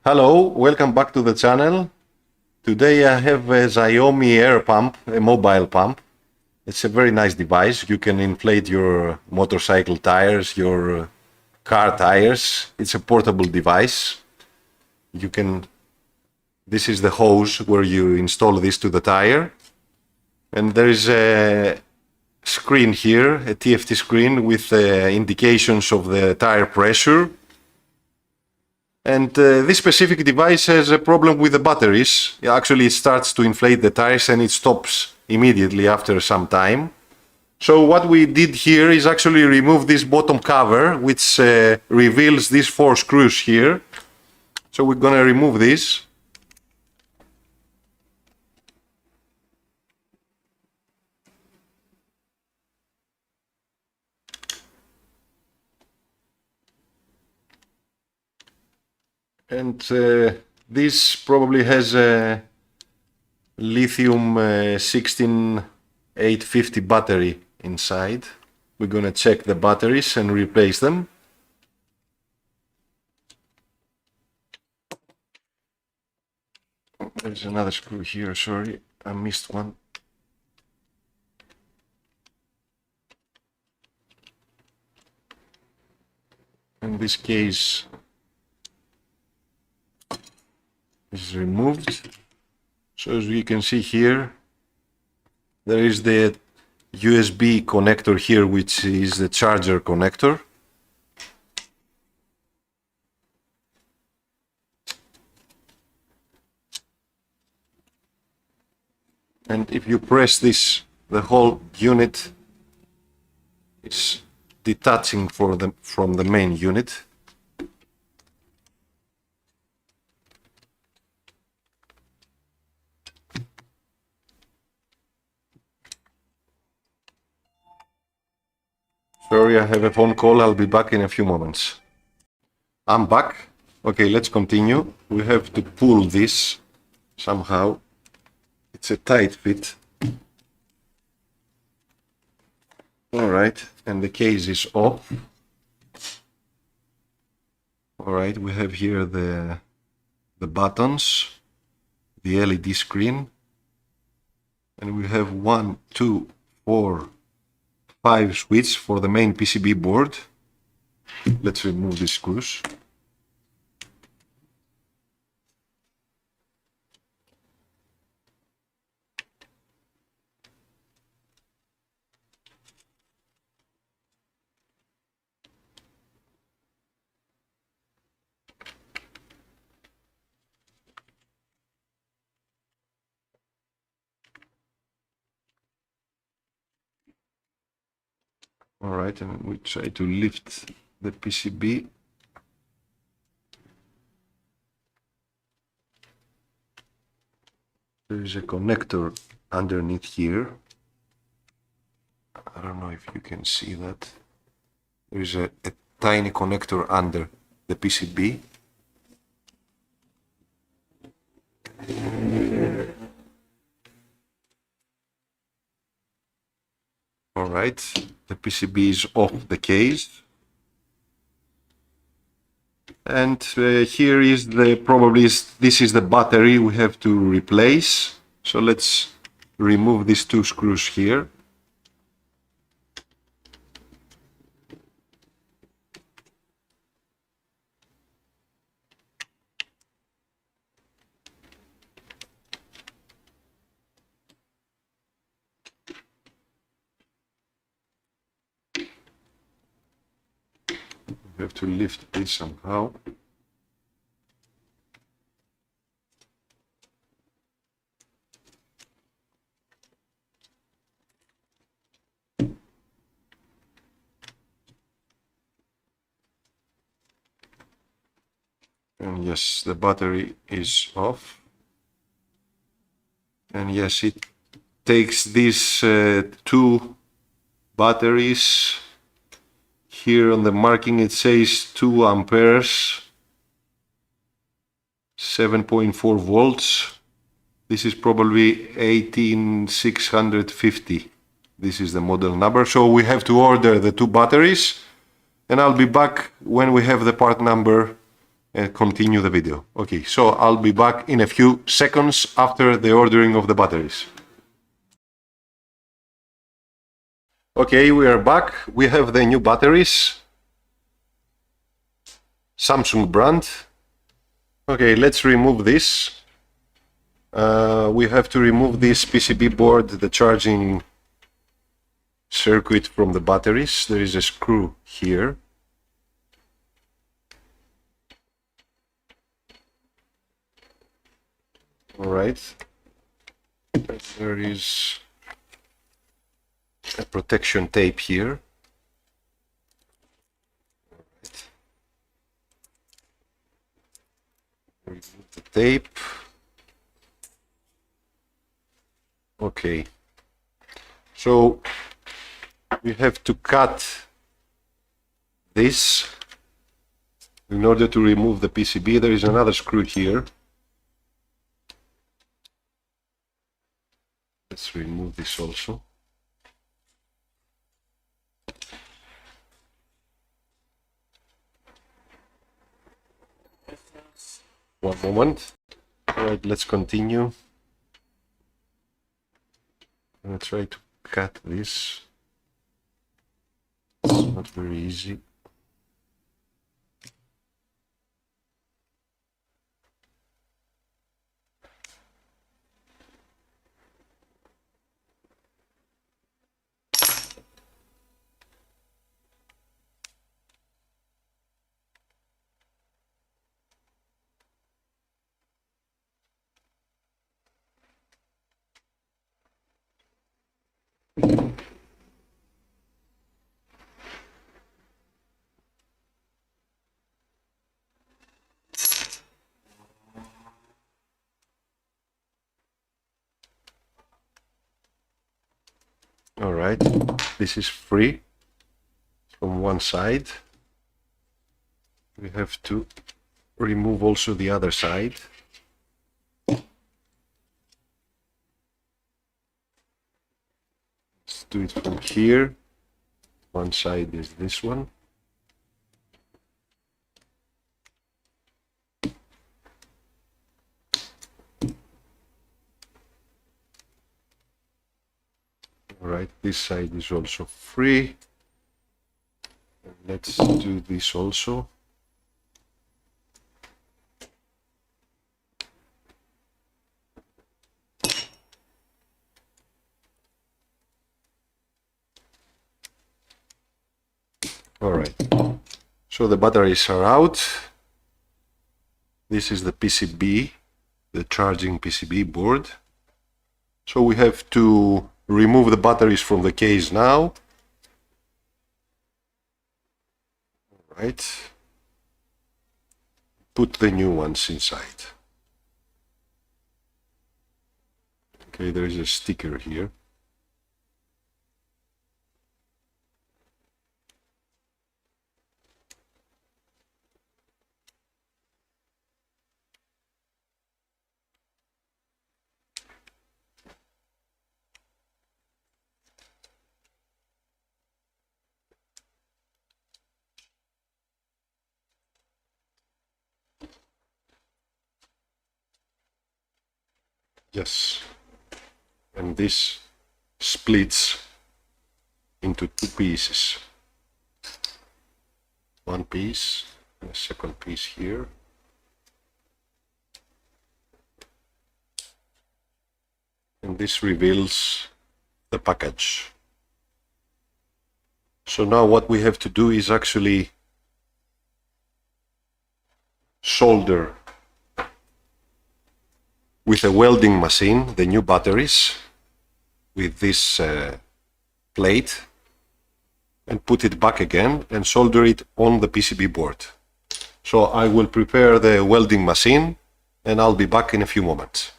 Hello, welcome back to the channel. Today I have a Xiaomi Air Pump, a mobile pump. It's a very nice device. You can inflate your motorcycle tires, your car tires. It's a portable device. This is the hose where you install this to the tire. And there is a screen here, a TFT screen with indications of the tire pressure. And this specific device has a problem with the batteries. Actually, it starts to inflate the tires and it stops immediately after some time. So what we did here is actually remove this bottom cover, which reveals these 4 screws here. So we're gonna remove this. And this probably has a lithium 16850 battery inside. We're gonna check the batteries and replace them. There's another screw here, sorry, I missed one. In this case, is removed. So as you can see here, there is the USB connector here, which is the charger connector. And if you press this, the whole unit is detaching from the main unit. Sorry, I have a phone call. I'll be back in a few moments. I'm back. Okay, let's continue. We have to pull this somehow. It's a tight fit. Alright, and the case is off. Alright, we have here the buttons, the LED screen, and we have 1, 2, 4, 5 switches for the main PCB board. Let's remove these screws. Alright, and we try to lift the PCB. There is a connector underneath here. I don't know if you can see that. There is a tiny connector under the PCB. Alright, the PCB is off the case. And here is this is the battery we have to replace. So let's remove these 2 screws here. We have to lift this somehow. And yes, the battery is off. And yes, it takes these 2 batteries. Here on the marking it says 2 amperes, 7.4 volts. This is probably 18650. This is the model number. So we have to order the 2 batteries, and I'll be back when we have the part number and continue the video. Okay, so I'll be back in a few seconds after the ordering of the batteries. Okay, we are back. We have the new batteries. Samsung brand. Okay, let's remove this. We have to remove this PCB board, the charging circuit from the batteries. There is a screw here. Alright. There is a protection tape here. Right. Remove the tape. Okay. So we have to cut this in order to remove the PCB. There is another screw here. Let's remove this also. One moment. Alright, let's continue. I'm gonna try to cut this. It's not very easy. Alright, this is free from one side. We have to remove also the other side. Let's do it from here. One side is this one. Alright, this side is also free. And let's do this also. Alright, so the batteries are out. This is the PCB, the charging PCB board. So we have to remove the batteries from the case now. Alright, put the new ones inside. Okay, there is a sticker here. Yes, and this splits into two pieces. One piece and a second piece here. And this reveals the package. So now what we have to do is actually solder with a welding machine the new batteries with this plate and put it back again and solder it on the PCB board. So I will prepare the welding machine and I'll be back in a few moments.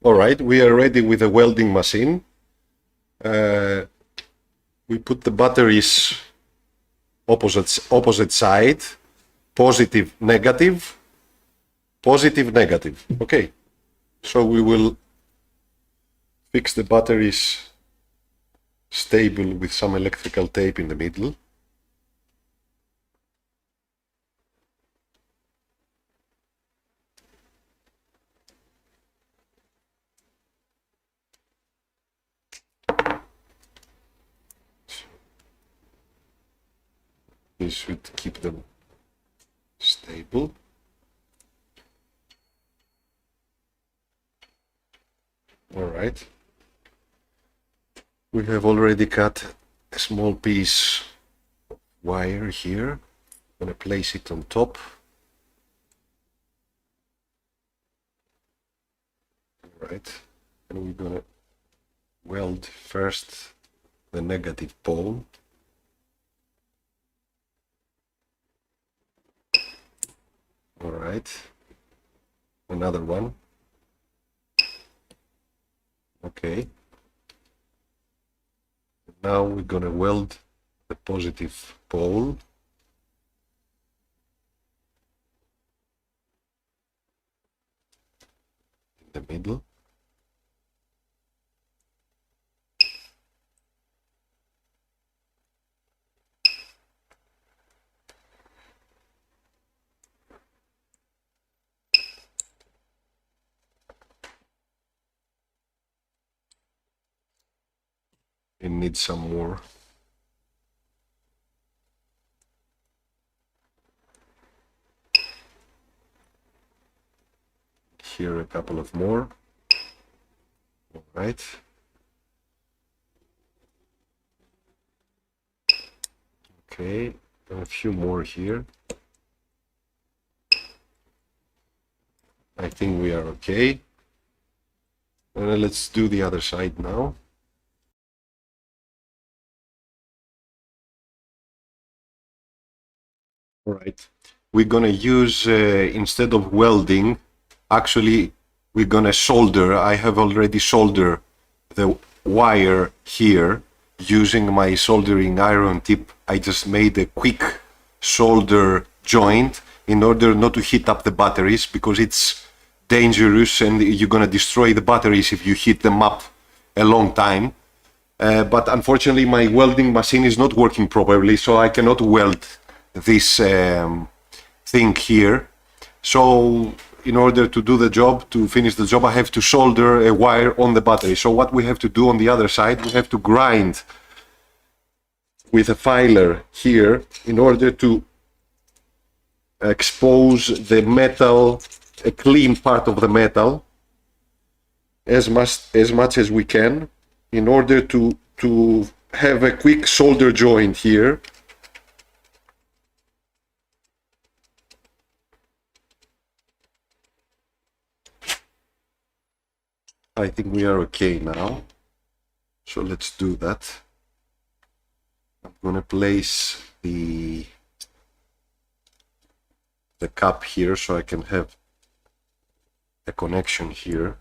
Alright, we are ready with the welding machine. We put the batteries opposite side, positive, negative, positive, negative. Okay, so we will fix the batteries stable with some electrical tape in the middle. This should keep them stable. All right. We have already cut a small piece of wire here. I'm gonna place it on top. All right. And we're gonna weld first the negative pole. All right. Another one. Okay. Now we're gonna weld the positive pole. In the middle. It needs some more. Here a couple of more. All right. Okay, a few more here. I think we are okay. And let's do the other side now. All right. We're gonna use, instead of welding, actually we're gonna solder. I have already soldered the wire here using my soldering iron tip. I just made a quick solder joint in order not to heat up the batteries, because it's dangerous and you're gonna destroy the batteries if you heat them up a long time. But unfortunately my welding machine is not working properly, so I cannot weld this thing here. So in order to do the job, to finish the job, I have to solder a wire on the battery. So what we have to do on the other side, we have to grind with a filer here in order to expose the metal, a clean part of the metal, as much as we can, in order to have a quick solder joint here. I think we are okay now, so let's do that. I'm gonna place the cap here so I can have a connection here.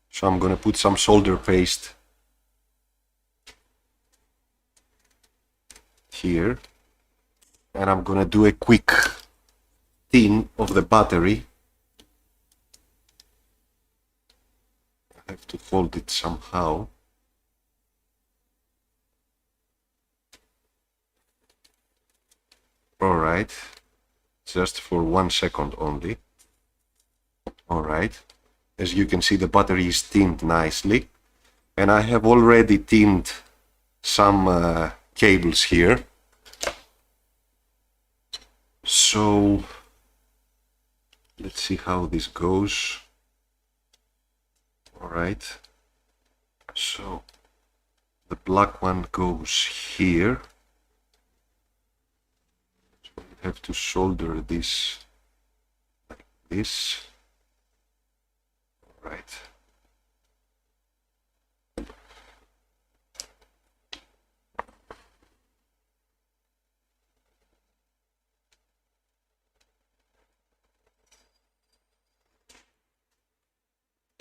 So I'm gonna put some solder paste here, and I'm gonna do a quick tin of the battery. I have to hold it somehow. All right, just for 1 second only. All right, as you can see, the battery is tinned nicely, and I have already tinned some cables here. So let's see how this goes. All right, so the black one goes here. So we have to solder this like this. All right.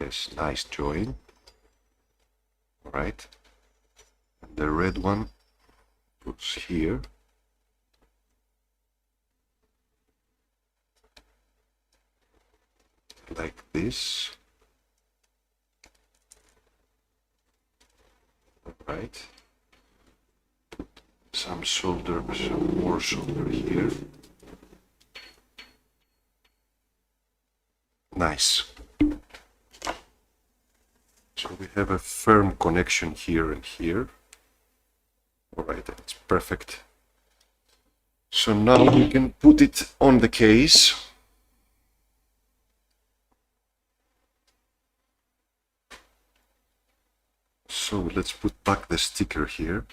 Yes, nice join. All right. And the red one goes here. Like this. All right. Some more solder here. Nice. So we have a firm connection here and here. All right, that's perfect. So now we can put it on the case. So let's put back the sticker here.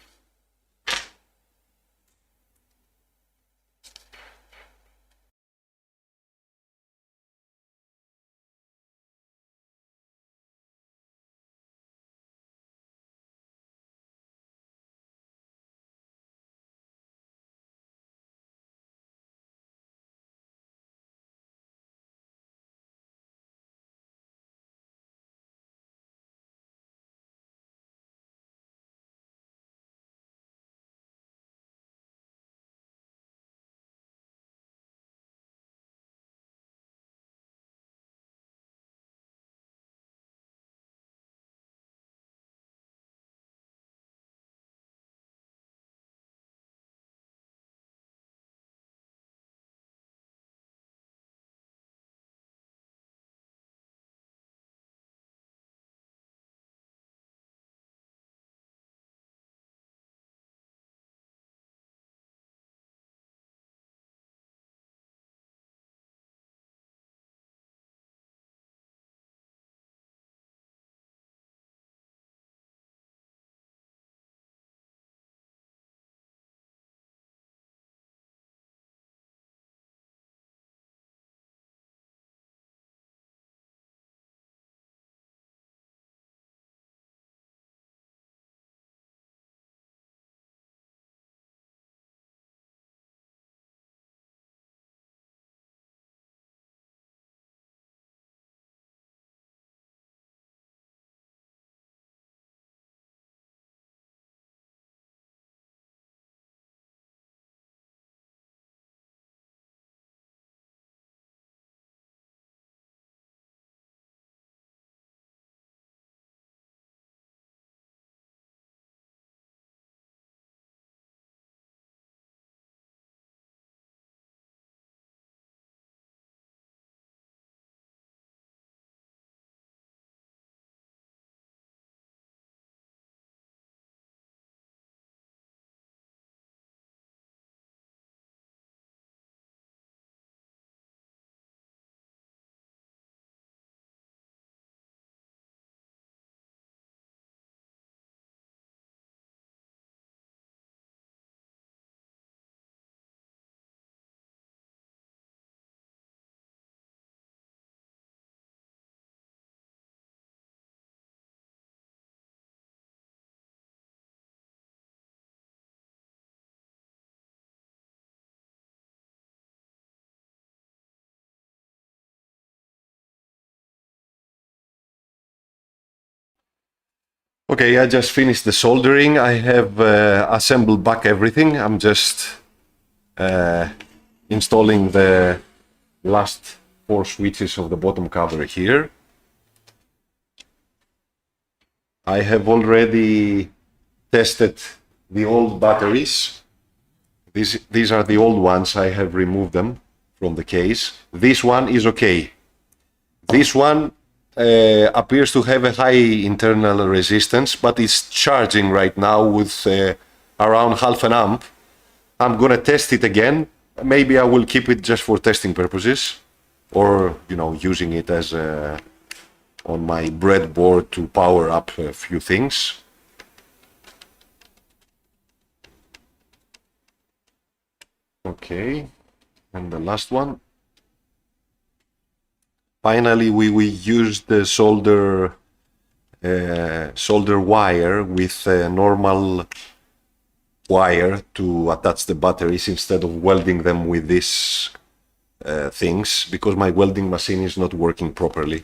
Okay, I just finished the soldering. I have assembled back everything. I'm just installing the last 4 switches of the bottom cover here. I have already tested the old batteries. These are the old ones. I have removed them from the case. This one is okay. This one appears to have a high internal resistance, but it's charging right now with around half an amp. I'm gonna test it again. Maybe I will keep it just for testing purposes, or using it as on my breadboard to power up a few things. Okay, and the last one. Finally, we used the solder wire with a normal wire to attach the batteries instead of welding them with these things, because my welding machine is not working properly.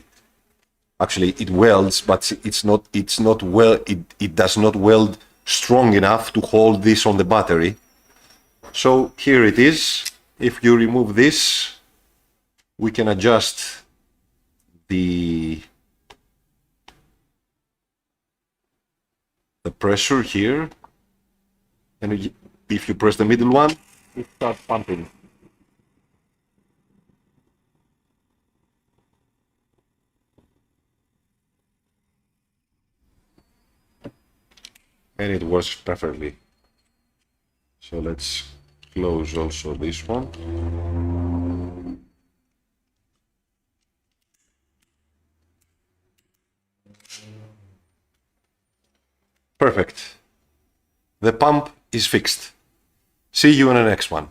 Actually, it welds, but it does not weld strong enough to hold this on the battery. So here it is. If you remove this, we can adjust the pressure here, and if you press the middle one, it starts pumping. And it works perfectly. So let's close also this one. Perfect. The pump is fixed. See you in the next one.